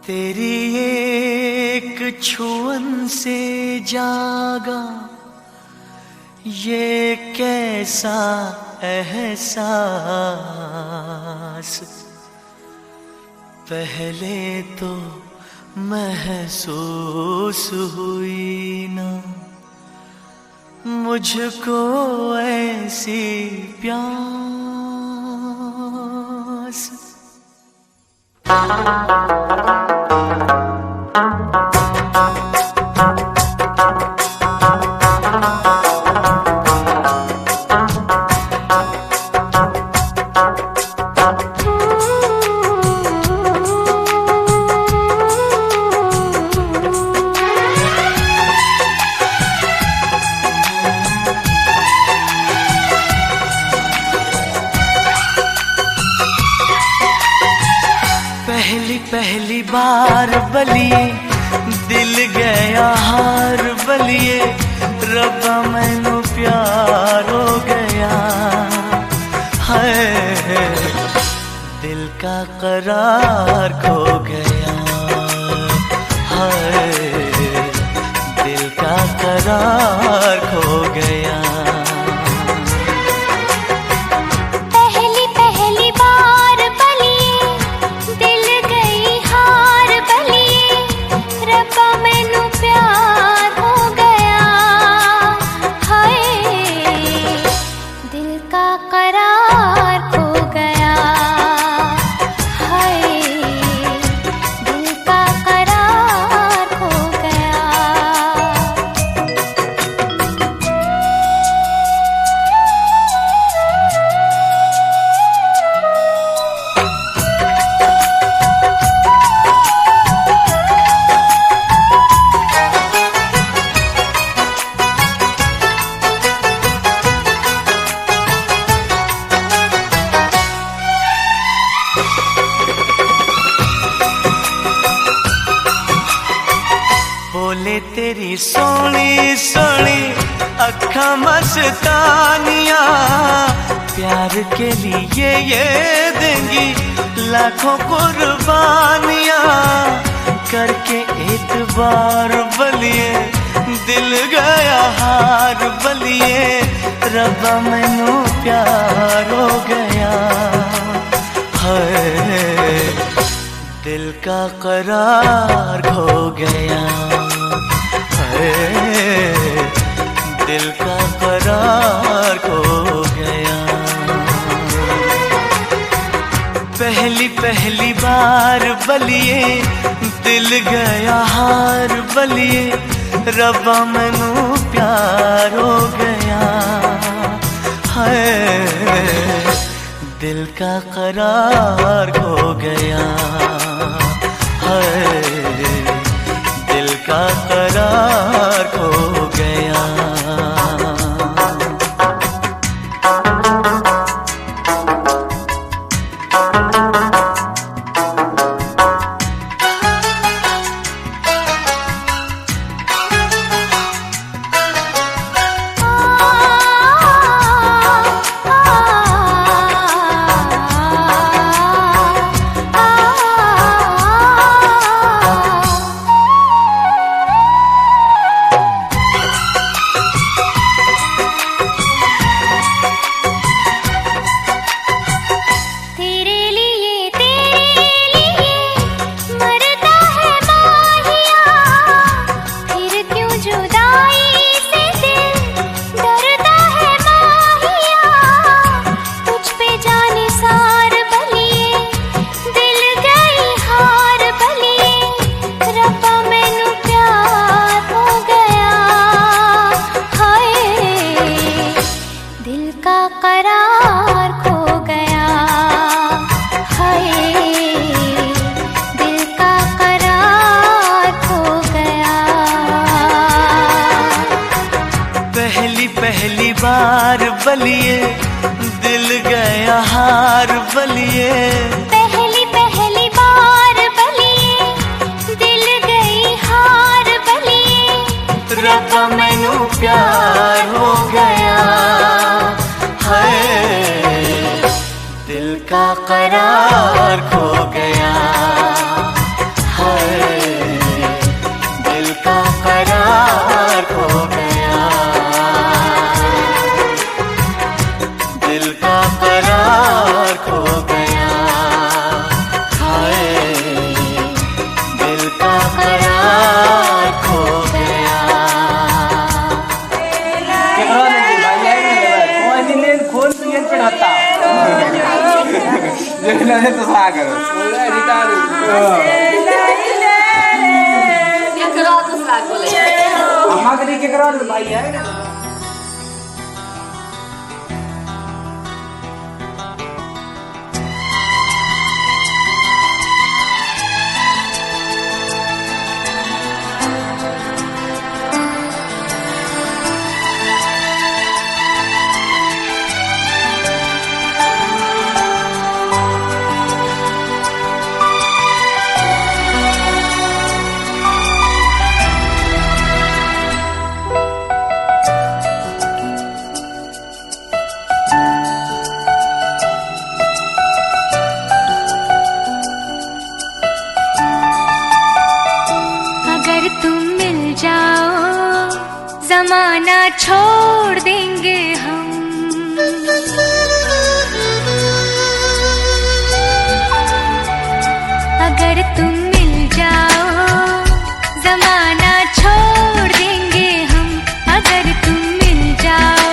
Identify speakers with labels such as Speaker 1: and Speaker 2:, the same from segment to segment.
Speaker 1: तेरी एक छुअन से जागा ये कैसा एहसास, पहले तो महसूस हुई ना मुझको ऐसी प्यास। पहली बार बलिए दिल गया हार बलिए, रब्बा मैनू प्यार हो गया है, दिल का करार खो गया है, दिल का करार खो गया। बोले तेरी सोनी सोनी अखा मस्तानिया, प्यार के लिए ये देंगी लाखों कुर्बानियां, करके एतबार बलिए दिल गया हार बलिए, रब्बा मैनू प्यार हो गया है, दिल का करार खो गया है, दिल का करार खो गया। पहली बार बलिए दिल गया हार बलिए, रब्बा मैनू प्यार हो गया है, दिल का करार खो गया है, दिल का करार खो गया। पहली बार बलिए दिल गया हार बलिए,
Speaker 2: पहली बार बलिए दिल गई हार बलिए,
Speaker 1: रब्बा मैनू प्यार हो गया है, दिल का करार खो गया है,
Speaker 3: है तो सागर अम्मा के करा भाई है
Speaker 2: जमाना छोड़ देंगे हम। अगर तुम मिल जाओ जमाना छोड़ देंगे हम। अगर तुम मिल जाओ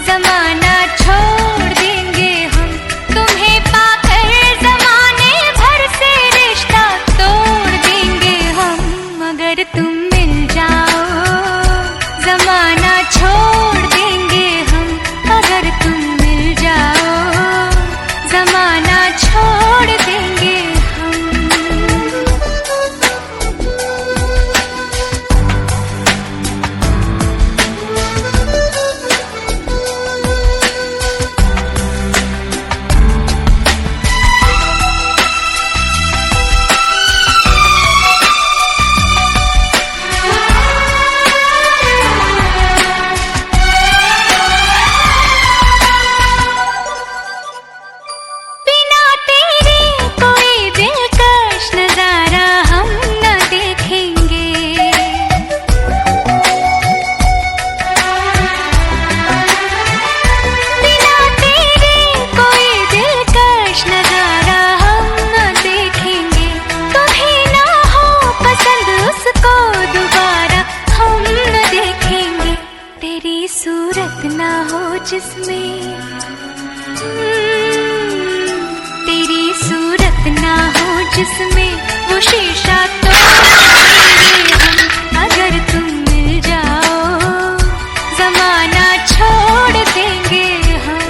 Speaker 2: जमाना छोड़ देंगे हम। तुम्हें पाकर जमाने भर से रिश्ता तोड़ देंगे हम। अगर तुम मिल जाओ जमाना छोड़ देंगे हम। अगर तुम मिल जाओ जमाना छोड़ देंगे हम। सूरत ना हो जिसमें तेरी सूरत ना हो जिसमें वो शीशा तोड़ेंगे हम। अगर तुम मिल जाओ जमाना छोड़ देंगे हम।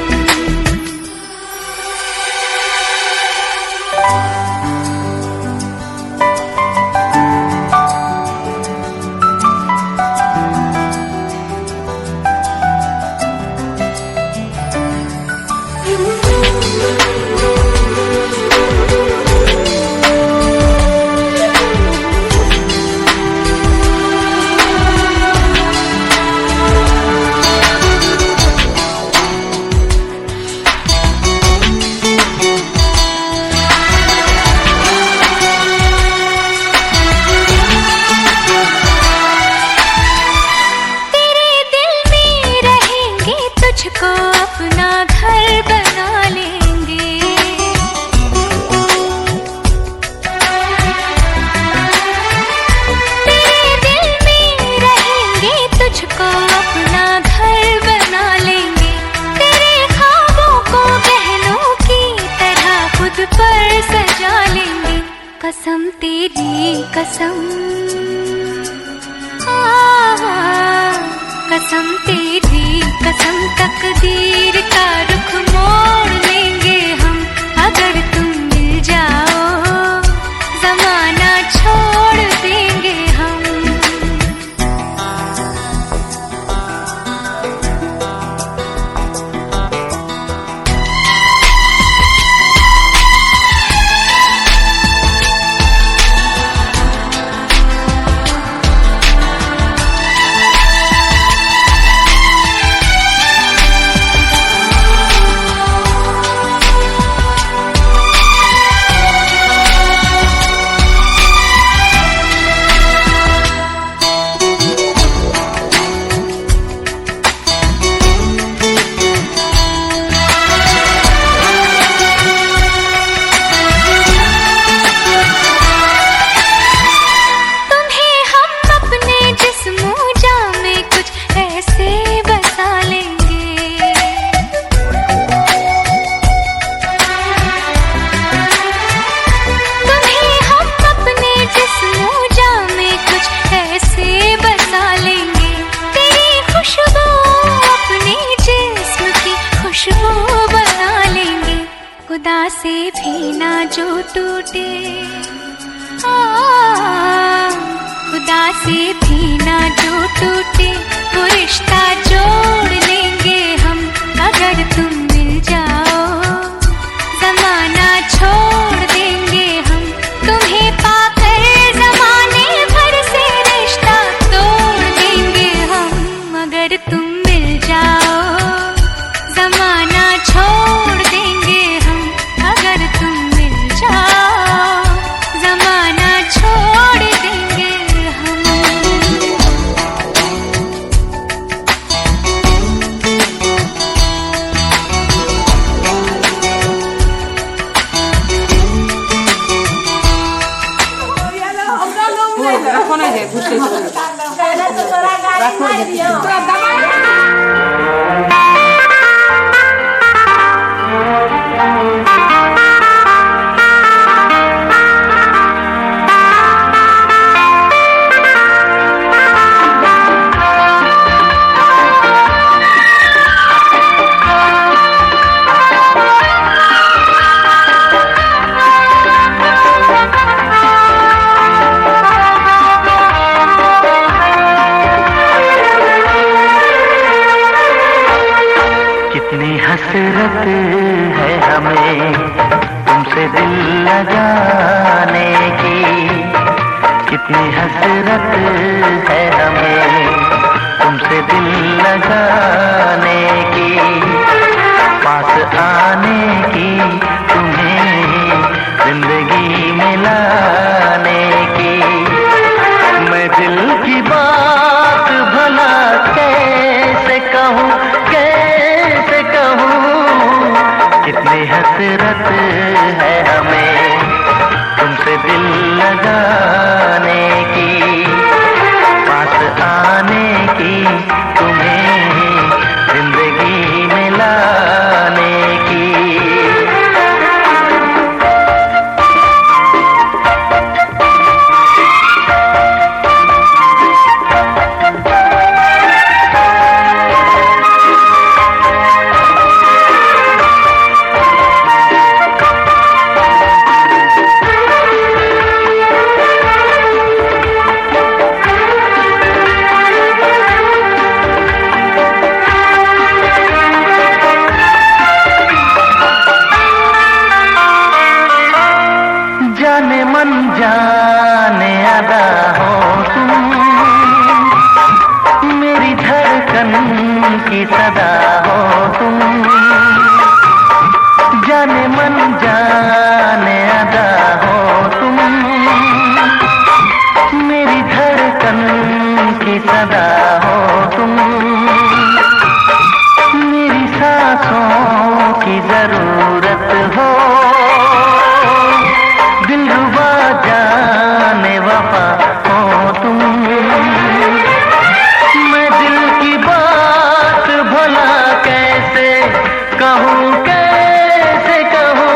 Speaker 2: तुझको अपना घर बना लेंगे। तेरे दिल में रहेंगे तुझको अपना घर बना लेंगे। तेरे ख्वाबों को बहनों की तरह खुद पर सजा लेंगे। कसम तेरी कसम कसम तेरी कसम तकदीर का रुख मोड़ लेंगे हम। अगर तुम मिल जाओ जमाना छोड़ देंगे हम। से भी ना जो टूटे वो रिश्ता जोड़ लेंगे हम अगर तुम मिल जाओ। जमाना छोड़ देंगे हम तुम्हें पाकर, जमाने भर से रिश्ता तोड़ देंगे हम अगर तुम मिल जाओ। जमाना छोड़ देंगे हम अगर तुम मिल जाओ। जमाना छोड़ देंगे हम।
Speaker 3: রাখো না যে বুঝতে রাখো
Speaker 1: हसरत है हमें तुमसे दिल लगाने की, कितनी हसरत है हमें तुमसे दिल लगाने की, पास आने की, तुम्हें जिंदगी में लाने की। मैं दिल की बात भला कैसे कहूँ, कैसे कहूँ, कितनी हसरत है हमें तुमसे दिल लगाने की, पास आने की, तुम्हें जिंदगी में लाने की। जाने मन जाने अदा हो तुम, मेरी धड़कन की सदा हो तुम। जाने मन जाने अदा हो तुम, मेरी धड़कन की सदा हो तुम। मेरी सांसों की जरूरत हो, दिलरुबा जाने वफा हो तुम। मैं दिल की बात भला कैसे कहूँ, कैसे कहूँ,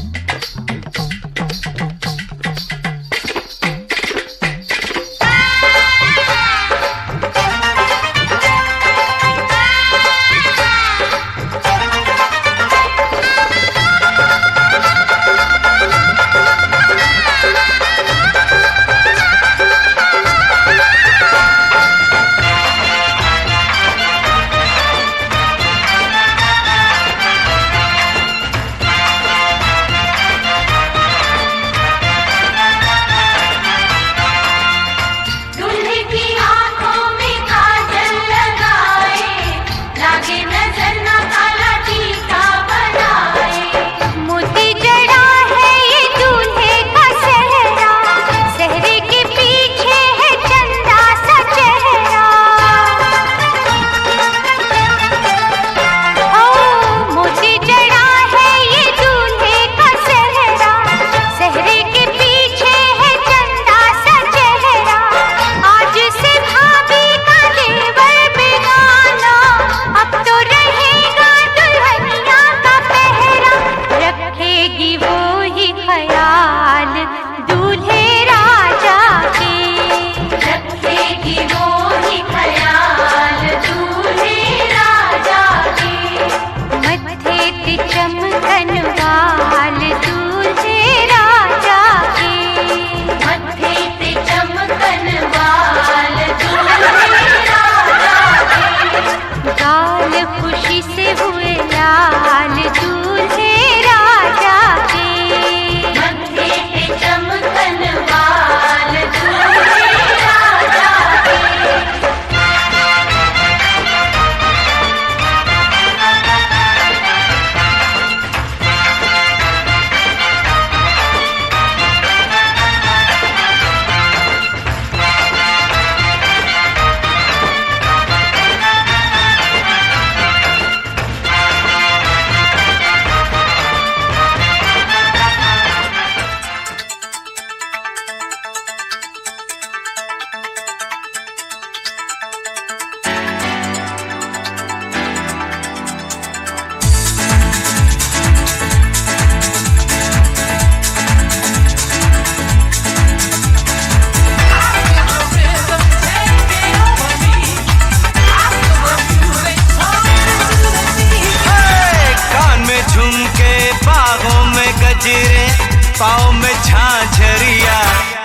Speaker 4: पाँव में झांझरिया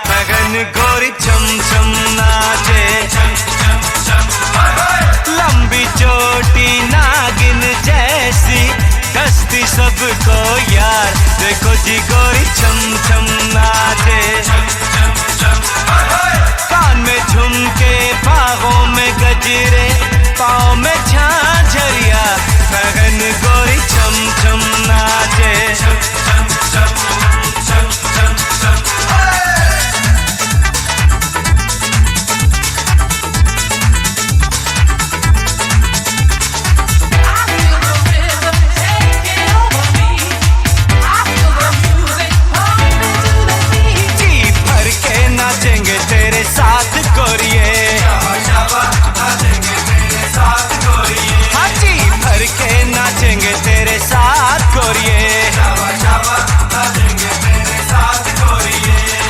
Speaker 4: पहन गोरी चम चम नाचे। लंबी चोटी नागिन जैसी कसती सबको यार, देखो जी गोरी चम चम नाचे। कान में झुमके बाहों में गजरे पाँव में झांझरिया पहन गोरी चम चम नाचे। तेरे साथ गोरिये, हाँ जी भर के नाचेंगे तेरे साथ गोरिये।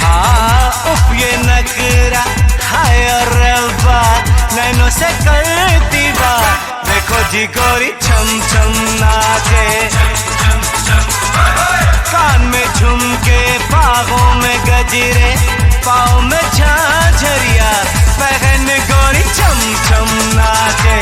Speaker 4: हाँ उफ ये नखरा हाय और रवा नैनों से करती बात, देखो जी गोरी छम छम नाचे। कान में झुमके बाहों में गजरे पाँव में झांझरिया पहन गोरी चम चम नाचे।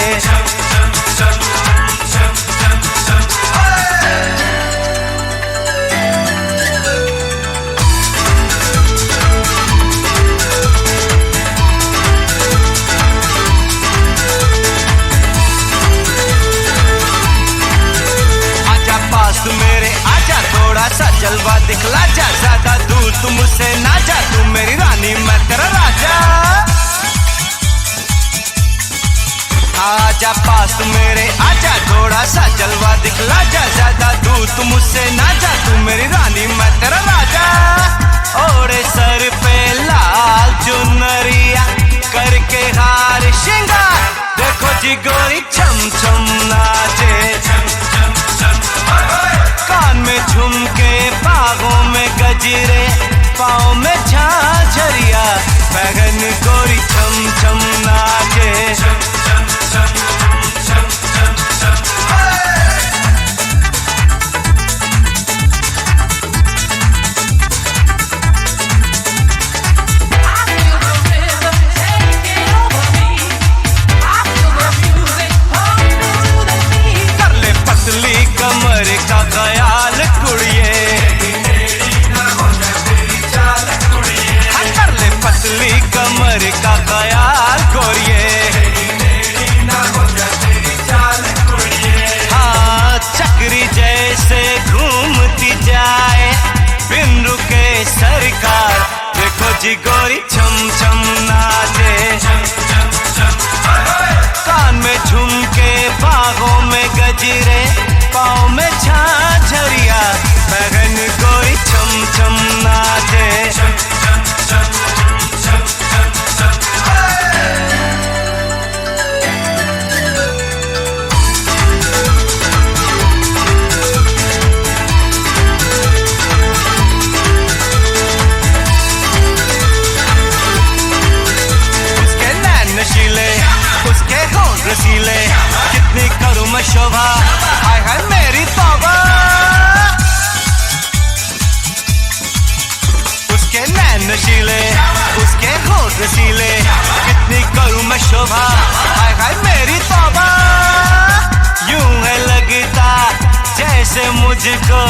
Speaker 4: आजा पास मेरे आजा, थोड़ा सा जलवा दिखला जा, ज्यादा दूर तू मुझसे ना जा, तू मेरी रानी मैं तेरा राजा। आजा पास मेरे आजा, थोड़ा सा जलवा दिखला जा, ज्यादा दूर तू मुझसे ना जा, तू मेरी रानी मैं तेरा राजा। ओढ़े सर पे लाल चुनरिया करके हार श्रृंगार, देखो जी गोरी छम छम नाचे। कान में झुमके बाहों में गजरे पाँव में झांझरिया पहन गोरी छम छम नाचे। कर ले पतली कमर का ख्याल कुड़िए, कर ले पतली कमर का ख्याल गोरिए। हाँ चक्री जैसे घूमती जाए बिन रुके सरकार, देखो जी गोरी छम छम नाचे। कान में झुमके बाहों में गजरे पाँव में झांझरिया पहन गोरी छम छम नाचे। उसके नैन नशीले उसके होंठ रसीले, कितनी करूं मैं शोभा हाय हाय मेरी तौबा। उसके नैन नशीले उसके होंठ रसीले, कितनी करूं मैं शोभा हाय हाय मेरी तौबा। यूं है लगता जैसे मुझको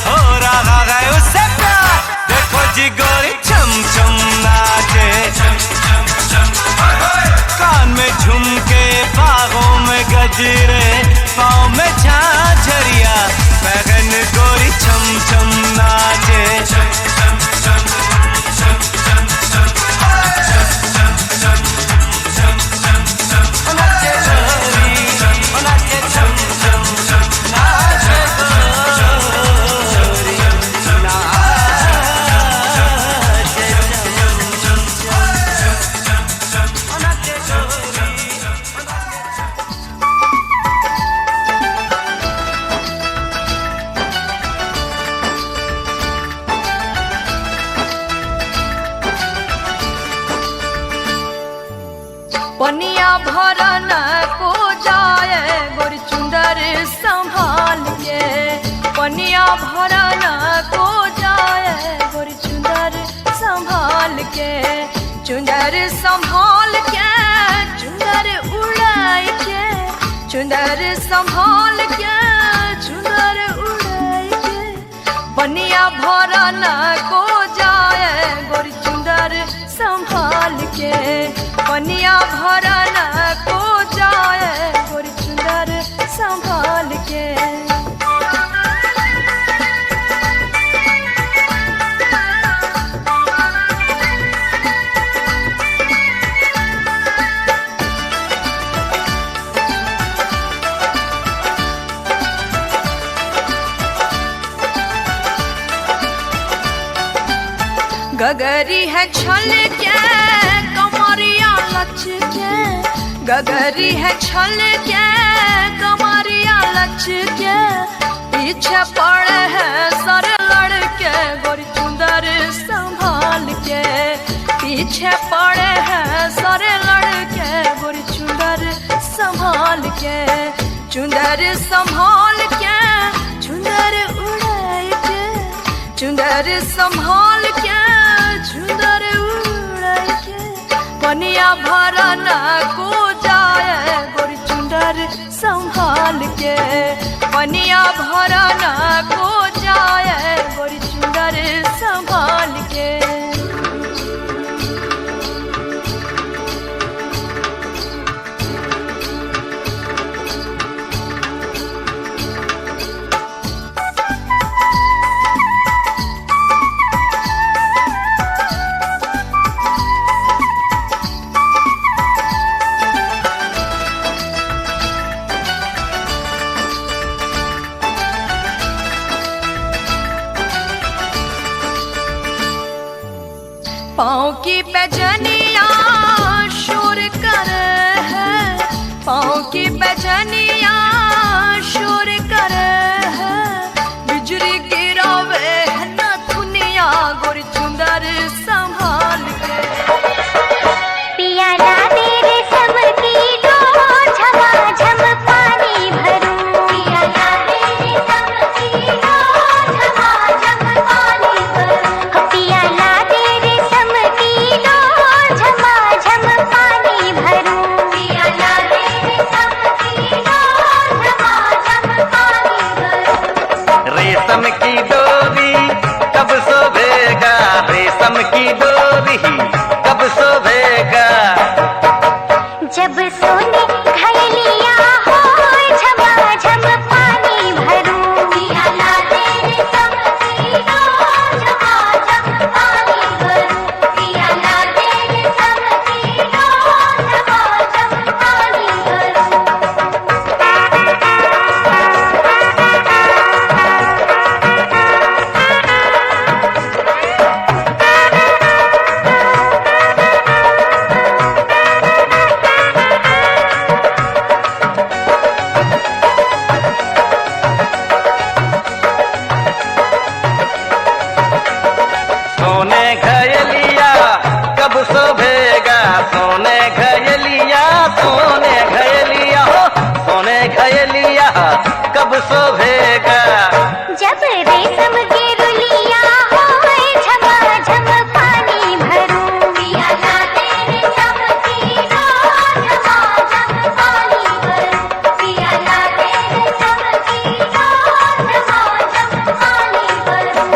Speaker 4: हो रहा है उससे प्यार, देखो जी गोरी छम छम नाचे। कान में झुमके बाहों में गजरे पाँव में झांझरिया पहन गोरी छम छम नाचे।
Speaker 5: चुंदर संभाल के चुंदर उड़ाई के बनिया भरा न को जाए गोरी चुंदर संभाल के बनिया भरा न को जाए गोरी चुंदर संभाल के गगरी है छल के कमरिया लच के गगरी है छल के कमरिया लच के पीछे पड़े है सर लड़के गोरी चुंदर संभाल के पीछे पड़े है सर लड़के गोरी चुंदर संभाल के चुंदर संभाल के चुंदर उड़ाए के चुंदर संभाल के चुंदर उड़ाए के बनिया भरा न को जाए गोरी चुंदर संभाल के बनिया भरा न को जाए गोरी चुंदर संभाल के पाँव की पैजनिया शोर करे है पाँव की पैजनिया शोर करे है बिजली गिरावे है न दुनिया गोरी चुंदर संभाल के
Speaker 2: पिया ला दे रे सब की दो झमाझम पानी भरूं पिया ला दे रे सब की दो झमाझम पानी भरूं पिया ला दे रे सब की दो झमाझम पानी भरूं पिया ला दे रे सब की दो झमाझम पानी भरूं
Speaker 4: रेशम की डोरी कब सोभेगा रेशम की डोरी कब सोभेगा
Speaker 2: जब सोने घड़िया हो झमाझम पानी भरूं पिया ला दे रे सब की दो झमाझम पानी भरूं पिया ला दे रे सब की दो झमाझम पानी भरूं
Speaker 4: सोने घयलिया कब शोभेगा सोने घयलिया सोने घयलिया हो सोने घयलिया कब शोभेगा
Speaker 2: जब रेशम की रुलिया होए झमाझम पानी भरूं पिया ला दे रे सब की दो झमाझम पानी भरूं पिया ला दे रे सब की दो झमाझम पानी भरूं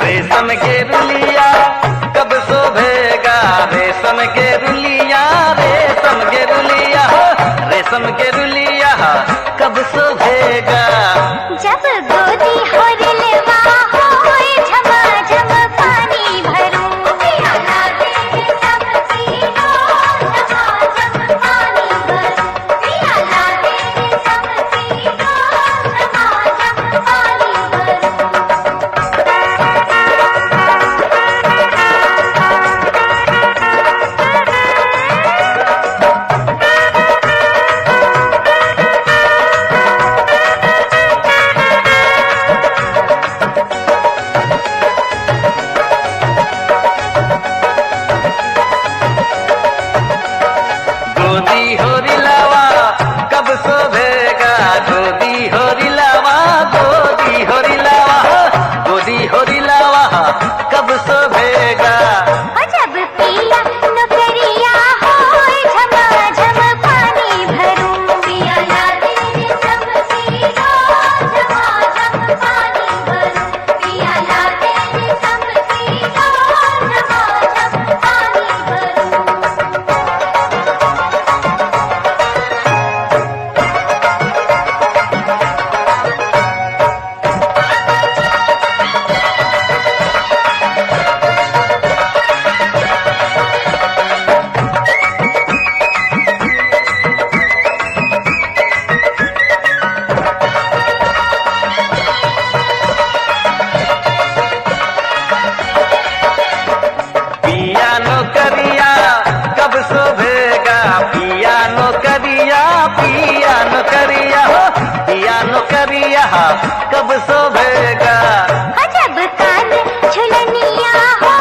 Speaker 4: रेशम के रुलिया कब शोभेगा रेशम के रुलिया रेशम के रुलिया हो रेशम के रुलिया कब शोभेगा
Speaker 2: जब गोदी हो रिलवा होए झमाझम पानी भरूं पिया ला दे रे सब की दो झमाझम पानी भरूं पिया ला दे रे सब की दो झमाझम पानी भरूं
Speaker 1: नबी यहाँ कब सोवेगा।
Speaker 2: जब कान झुलनिया हो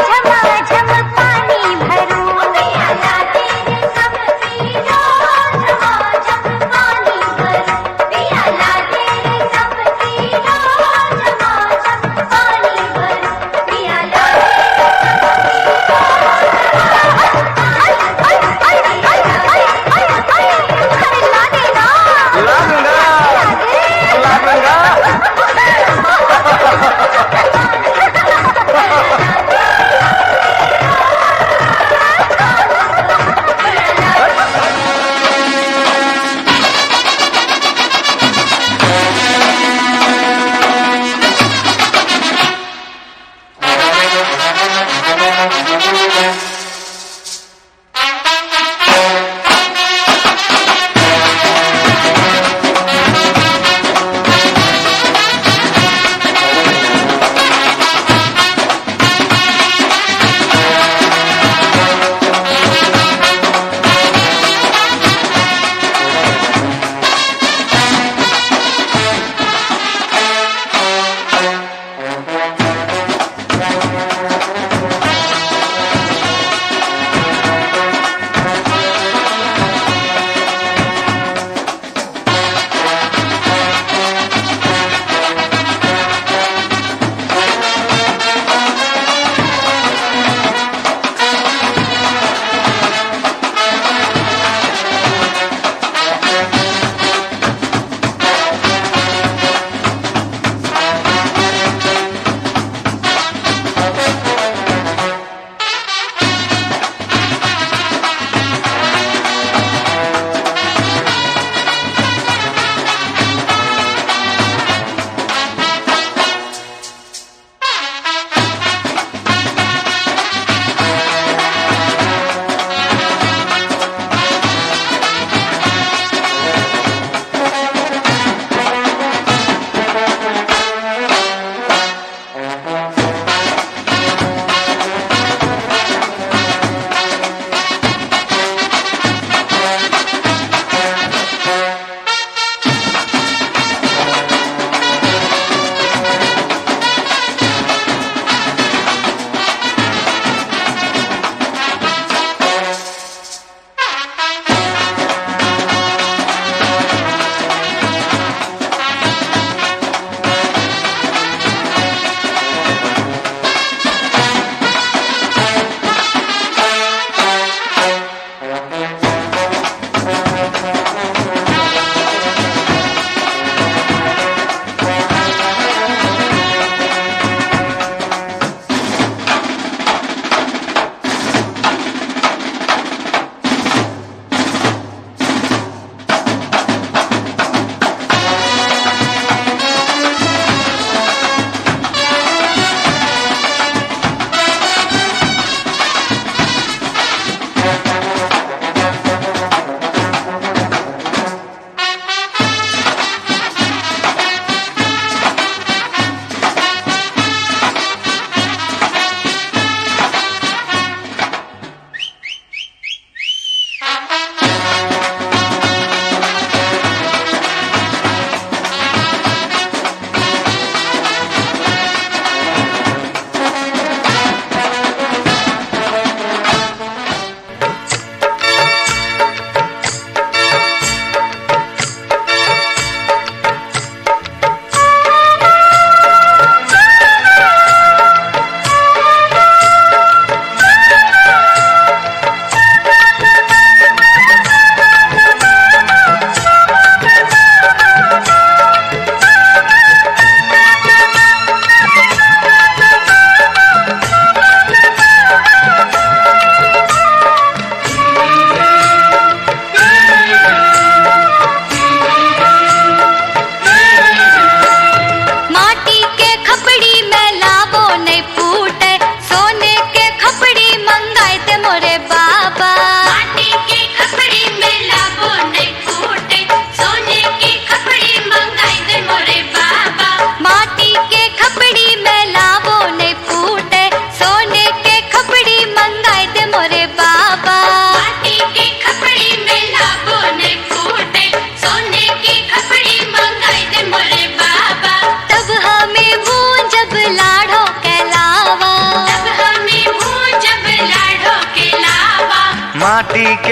Speaker 2: झमाझम पानी भरूं, पियाला तेरे सब पीरो झमाझम पानी भरूं, पियाला तेरे सब पीरो झमाझम पानी भरूं, पियाला
Speaker 1: ला दूंगा, ला दूंगा।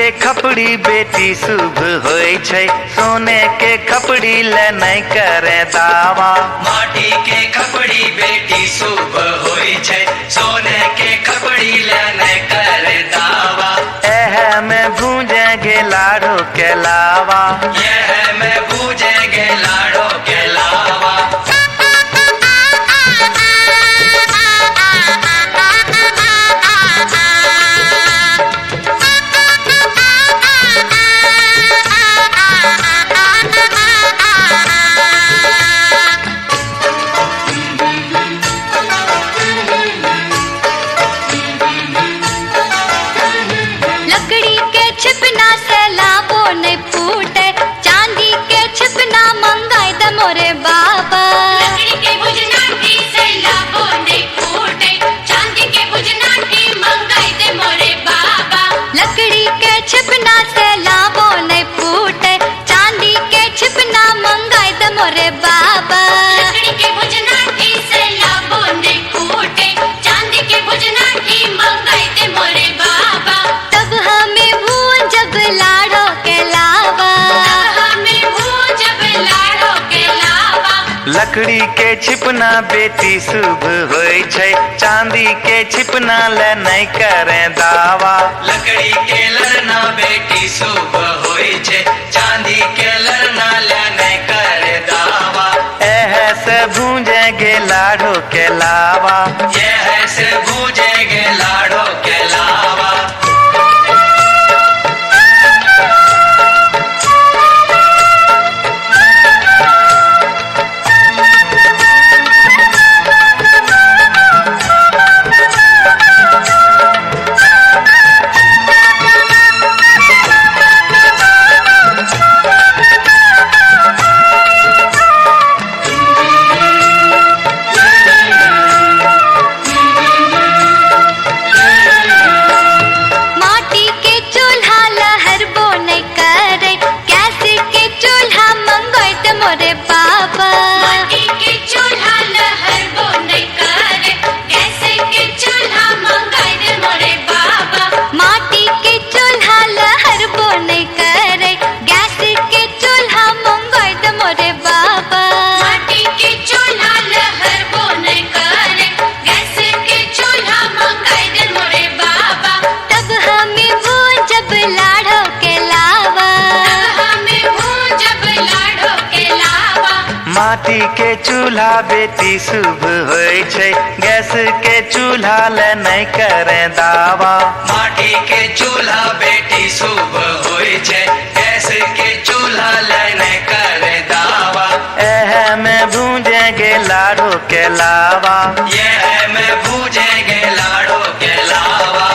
Speaker 4: के खपड़ी बेटी शुभ होय छै, सोने के खपड़ी ले नहीं करे दावा।
Speaker 6: माटी के खपड़ी बेटी शुभ होय छै, सोने के खपड़ी ले नहीं करे दावा।
Speaker 4: एह में भूजेंगे लाड़ो के लावा,
Speaker 6: यह में बूझेंगे लाड़ो के लावा।
Speaker 2: लकड़ी के छिपना से लाभो नहीं फूटे, चांदी के छिपना मंगाए द मोरे बाबा।
Speaker 7: लकड़ी के भुजनाटी से लाभो नहीं फूटे, चांदी के भुजनाटी मंगाई दे मोरे बाबा।
Speaker 2: लकड़ी के छिपना से लाभो नहीं फूटे, चांदी के छिपना मंगाए द मोरे बाबा।
Speaker 7: लकड़ी के भुजनाटी से लाभो नहीं फूटे, चांदी के भुजनाटी मंगाई दे मोरे बाबा।
Speaker 2: तब हमें भूल जब लाड़ो के लावा,
Speaker 7: हमें भूजब लाड़ो के लावा।
Speaker 4: लकड़ी के छिपना बेटी शुभ होय छै, चांदी के छिपना ले नहीं करे दावा।
Speaker 6: लकड़ी के लड़ना बेटी शुभ होय छै, चांदी के लड़ना ले नहीं करे दावा।
Speaker 4: एह से भूजेंगे लाड़ो के लावा,
Speaker 6: यह से बूझेंगे लाड़ो के लावा।
Speaker 2: माटी के चूल्हा लहर बो नहीं करे, कैसे के चूल्हा मंगाए द मोरे बाबा।
Speaker 7: माटी के चूल्हा लहर वो नहीं करे, कैसे के चूल्हा मंगाई दे मोरे बाबा।
Speaker 2: माटी के चूल्हा लहर बो नहीं करे, गैस के चूल्हा मंगाए द मोरे बाबा।
Speaker 7: माटी के चूल्हा लहर वो नहीं करे, गैस के चूल्हा मंगाई दे मोरे बाबा।
Speaker 2: तब हमें वो जब लाड़ो के लावा,
Speaker 7: हमें भूजब लाड़ो के लावा।
Speaker 4: माटी के चूल्हा बेटी शुभ होय छै, गैस के चूल्हा ले नहीं करे दावा।
Speaker 6: माटी के चूल्हा बेटी शुभ होय छै, गैस के चूल्हा ले नहीं करे दावा।
Speaker 4: एह में भूजेंगे लाड़ो के लावा,
Speaker 6: यह में बूझेंगे लाड़ो के लावा।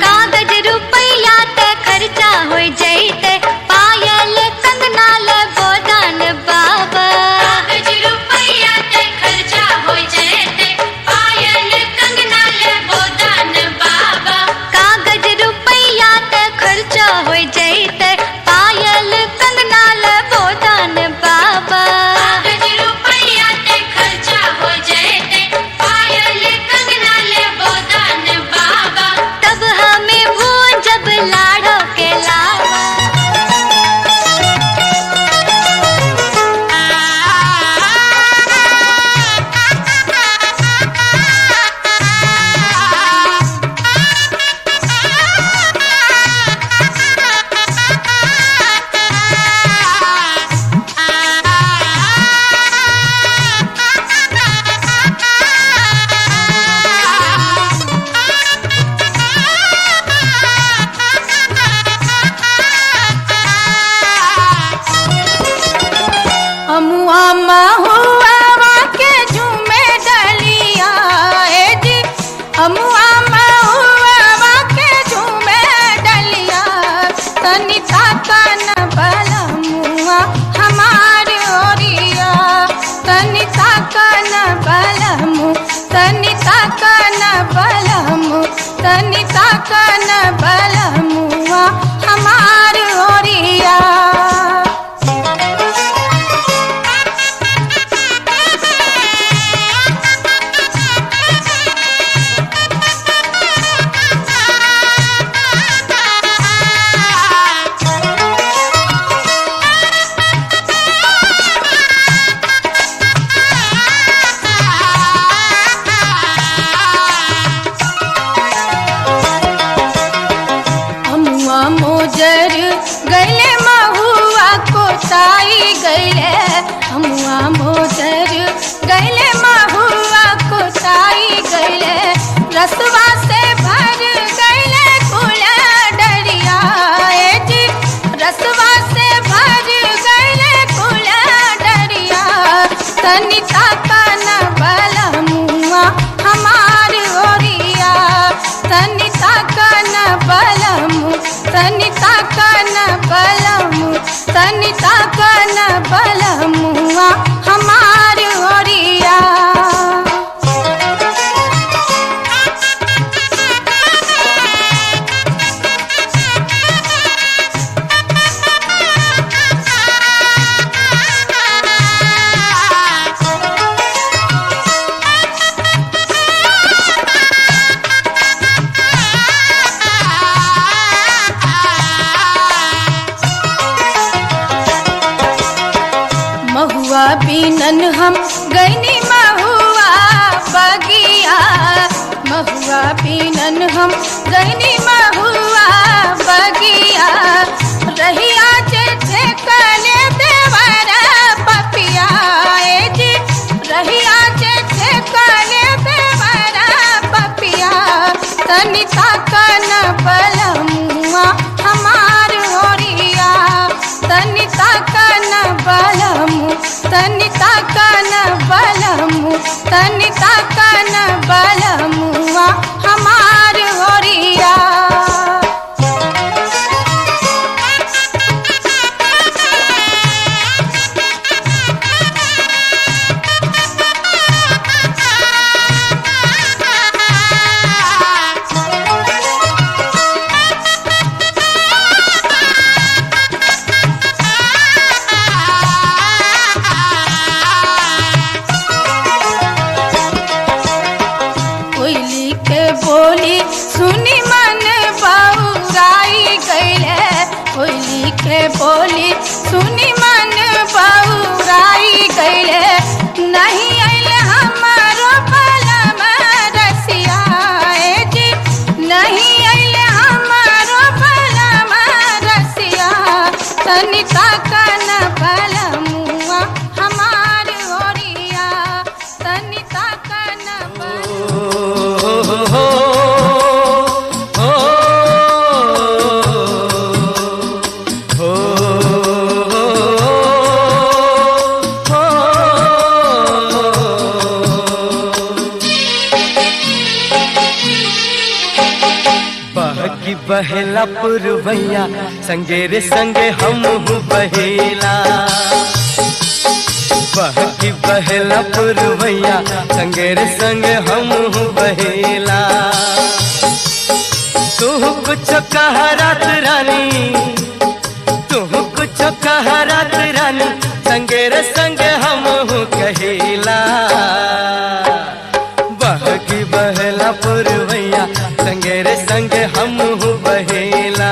Speaker 2: कागज रुपया ते खर्चा हो जैते, पायल कंगना
Speaker 8: बलम तनिका कन बलमुआ हमार ओरिया। मोजर गैले महुआ कोताई गैले, हमुआ मोजर गैले महुआ कोताई गैले, रसवा से भर गैले कुला डरिया जी, रसवा से भर गैले कुला डरिया। तनिका कन बलमुआ हमार ओरिया, तनिका कन बलमु तनिका कन बलमु तनिका कन बलमुआ हमार ओरिया। महुआ बीनन हम गैनी महुआ बगिया, महुआ बीनन हम गैनी महुआ बगिया, रहिया जे कले देवर पपिया जी, रहिया जे कले देवर पपिया। तनिका कन बलमुआ हमार ओरिया, तनिका कन बलमु तनिका कन बलमु तनिका कन बलमुआ हमार ओरिया। कोयली के बोली सुनी मन बउराई गैले, कोयली के बोली सुनी मन बउराई गैले, नहीं आइले हमारो बलम रसिया जी, नहीं आइले हमारो बलम रसिया। तनिका कन बलमुआ हमार ओरिया, तनिका कन
Speaker 4: बहकी बहेला पुरवैया संगे रे संगे हम बहेला, बहकी बहेला पुरवैया संगे रे संगे हम बहेला। तू कुछ कह रात रानी, तू कुछ कह रात रानी, संगे रे संगे हम कहेला। बहकी बहेला पुरवैया संगे रे संगे हम बहेला।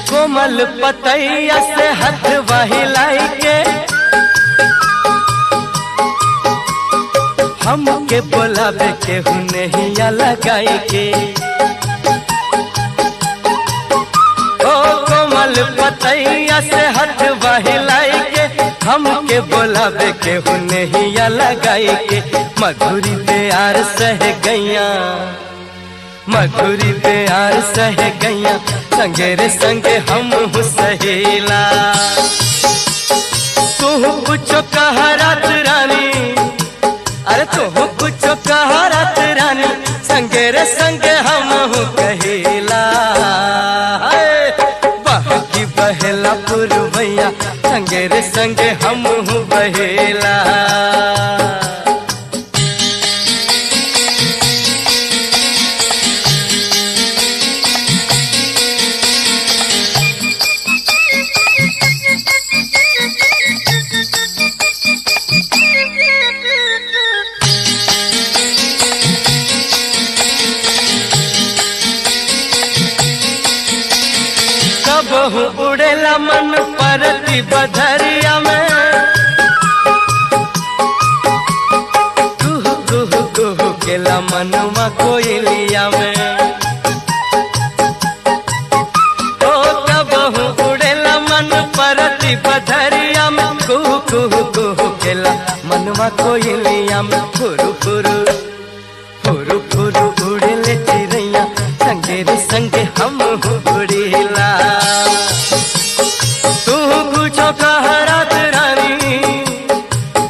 Speaker 4: कोमल पतैया से हाथ बहिलाई के, हमके बोलावे के हुनहिया लगाई के। ओ कोमल पतैया से हाथ बहिलाई के, हमके बोलावे के हुनहिया लगाई के। मधुरी प्यार सह गैया, मधुरी प्यार सह गैया संगे रे संगे हम सहेला। तू कुछ कहा रात रानी, अरे तू कुछ कहा रात रानी, संगे रे संगे हम कहेला। बहकी बहेला पुरवैया संगे रे संगे हम बहेला। कबहू उड़ेला मन परती बधरिया में, कुहू कुहू कुहू केला मनवा कोयलिया में। ओ कबहू उड़ेला मन परती बधरिया में, कुहू कुहू कुहू केला मनवा कोयलिया में। फुरु फुरु फुरु फुरु उड़ेले चिड़ैया संगे रे संगे हम उड़ेला। तू कुछ कह रात रानी,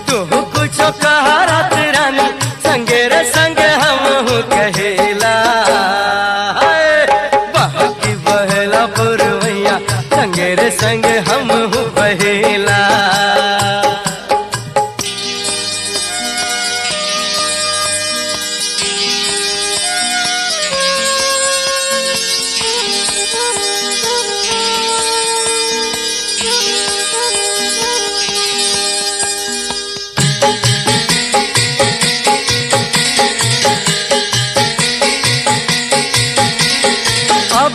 Speaker 4: तू कुछ कह रात रानी, संगे रे संगे हम कहेला। बहकी बहेला पुरवैया संगे रे संगे हम बहेला।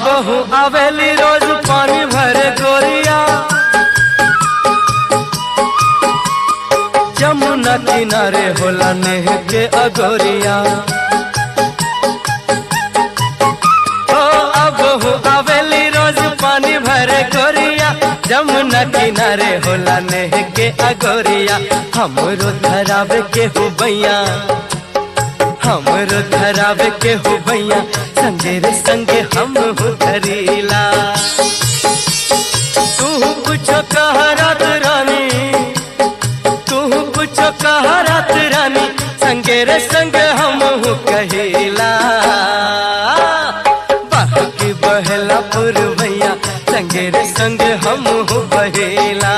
Speaker 4: बहू आवेली रोज पानी भरे गोरिया, जमुना किनारे होला नेह के अगोरिया। ओ बहू आवेली रोज पानी भरे गोरिया, जमुना किनारे होला नेह के अगोरिया। हमरो धरावे के हो बैया, हमरो धरावे के हो बैया, संगे रे संगे हम धरीला। तू कुछ कह रात रानी, तू कुछ कह रात रानी, संगे रे संगे हम कहेला। बहकी बहेला पुरवैया संगे रे संगे हम बहेला।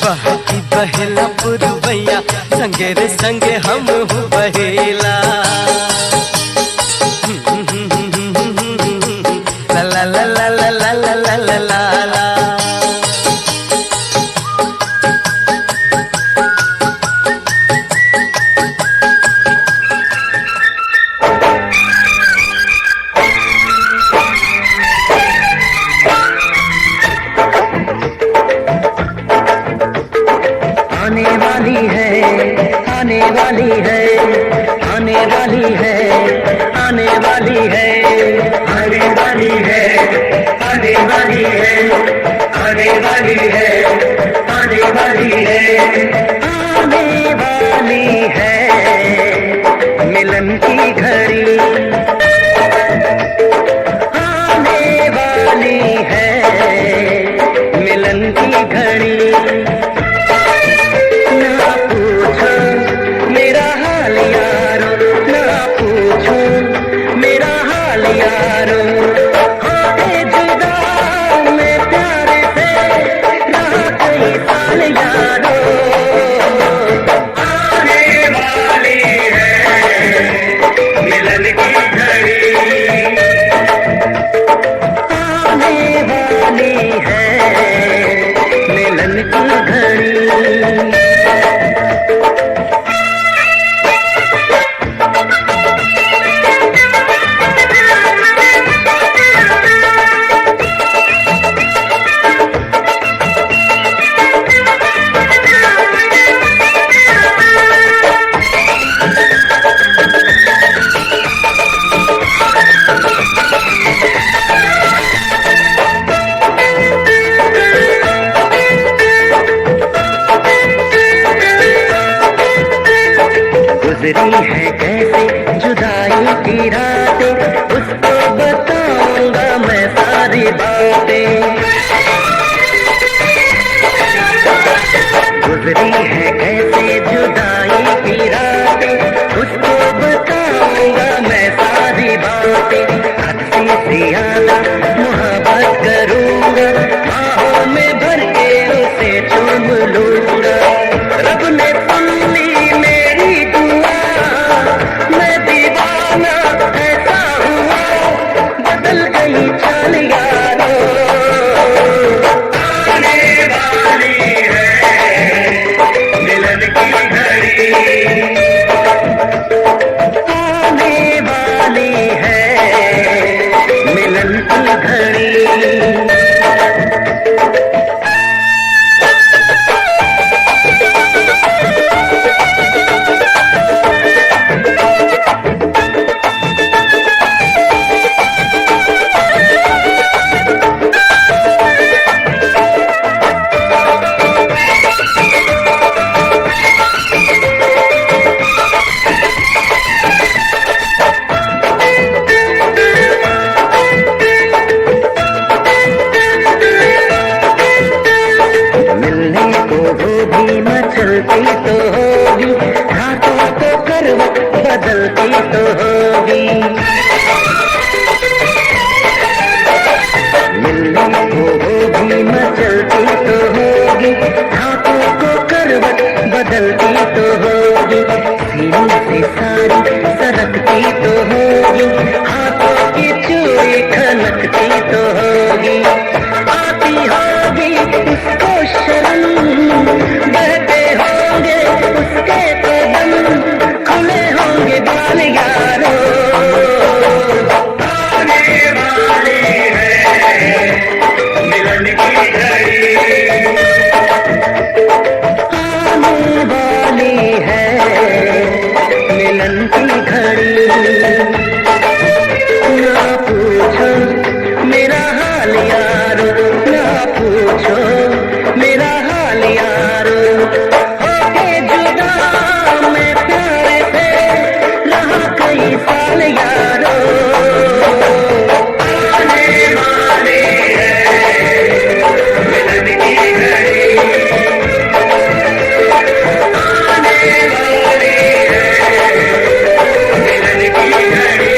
Speaker 4: बहकी बहेला पुरवैया संगे रे संगे हम बहेला। ला ला ला ला ला ला ला ला ला ला।
Speaker 1: आने वाली है, आने वाली है, आने वाली है, आने वाली है, आने वाली है, आने वाली है, आने वाली है, आने वाली है, आने वाली है मिलन की घड़ी, आने वाली है मिलन की घड़ी। ना पूछो मेरा हाल यारो, ना पूछो मेरा हाल यारो, आए जुदा मैं प्यारे से रहा कई साल यारो। आने वाली है मिलन की घड़ी, आने वाली है मिलन की घड़ी। बातें गुजरी है कैसे जुदाई की रातें, उसको बताऊंगा मैं सारी बातें। हद से ज्यादा मोहब्बत करूंगा, बाहों में भर के उसे चूम लूंगा। रब ने सुन ली मेरी दुआ, मैं दीवाना ऐसा हुआ, बदल गई चाल यारो। आने वाली है मिलन की घड़ी, आने वाली है मिलन की घड़ी। मचलती तो होगी, रातों को करवट बदलती तो होगी। मिलने को होगी मचलती तो होगी, रातों को करवट बदलती तो होगी। सीने से सारी सरकती तो होगी, हाथों की चूड़ी खनकती तो होगी। आती होगी उसको शर्म, बहते होंगे उसके कदम, खुले होंगे बाल यारो। आने वाली है मिलन की घड़ी, आने वाली है मिलन की घड़ी। ना पूछो मेरा हाल यारो, ना पूछो मेरा हाल यारो। होके जुदा मैं प्यारे से रहा कई साल यारो। आने वाली है मिलन की घड़ी, आने वाली है मिलन की घड़ी।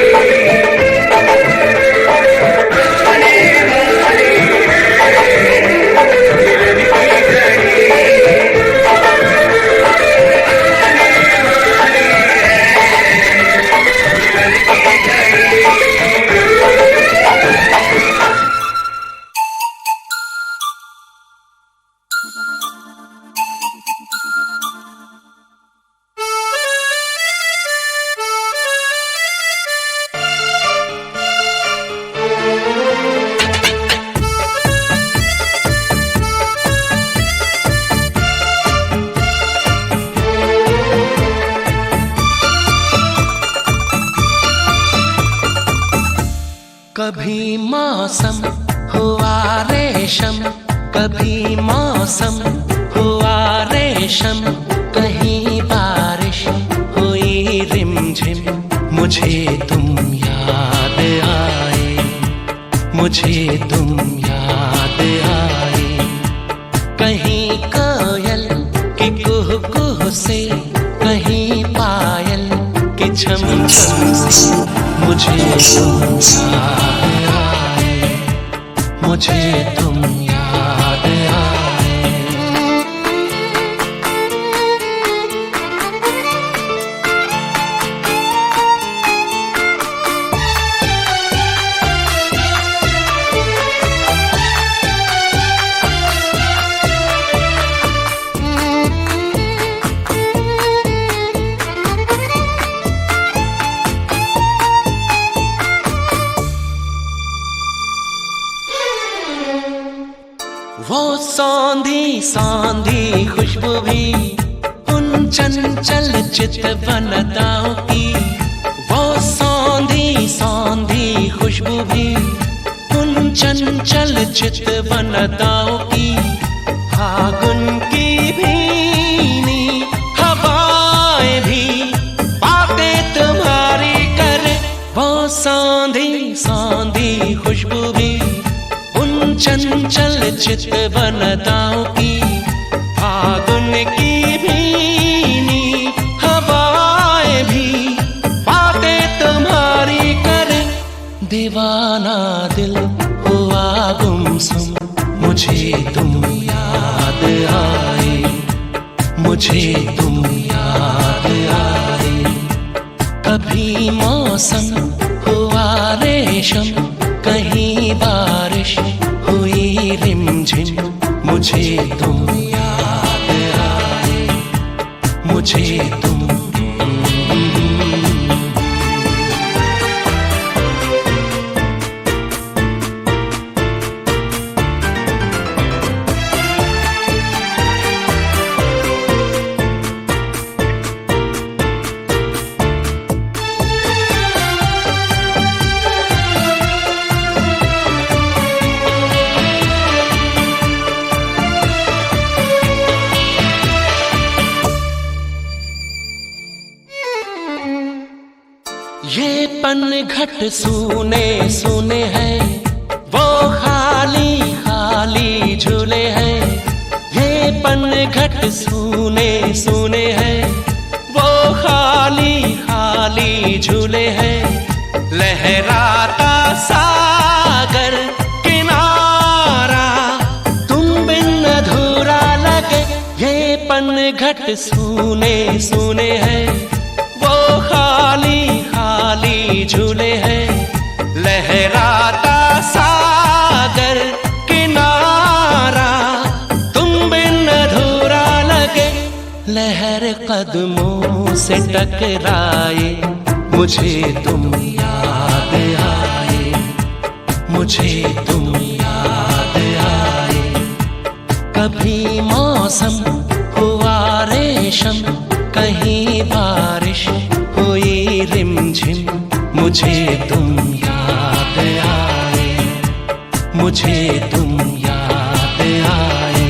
Speaker 9: कभी मौसम हुआ रेशम, कभी मौसम हुआ रेशम, कहीं बारिश हुई रिमझिम। मुझे तुम याद आए, मुझे तुम याद आए। कहीं कोयल की कुह कुह से, कहीं पायल की छम छम से, मुझे तुम याद आए, मुझे तुम याद आए। वो सौंधी सौंधी खुशबू भी उन चंचल चितवन अदाओं की, वो सौंधी सौंधी खुशबू भी उन चंचल चितवन अदाओं की। फागुन की भीनी हवाएं भी बातें तुम्हारी करे, वो सौंधी सौंधी खुशबू भी चंचल चितवनताओं की फागुन की भीनी हवाएं भी बातें तुम्हारी कर दीवाना दिल हुआ गुमसुम मुझे तुम याद आए मुझे तुम याद आए कभी मौसम हुआ रेशम कहीं बारिश हुई रिमझिम मुझे तुम याद आए मुझे तुम ये पनघट सूने सूने हैं वो खाली खाली झूले हैं ये पनघट सूने सूने हैं वो खाली खाली झूले हैं लहराता सागर किनारा तुम बिन अधूरा लगे ये पनघट सूने सूने हैं वो खाली खाली झूले हैं लहराता सागर किनारा तुम बिन अधूरा लगे लहर कदमों से टकराए मुझे तुम याद आए मुझे तुम याद आए कभी मौसम हुआ रेशम कहीं बारिश हुई रिमझिम मुझे तुम याद आए मुझे तुम याद आए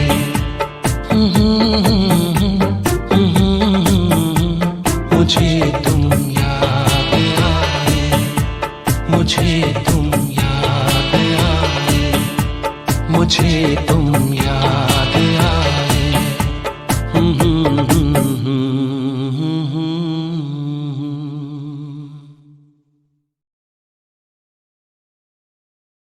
Speaker 9: मुझे तुम याद आए मुझे तुम याद आए मुझे तुम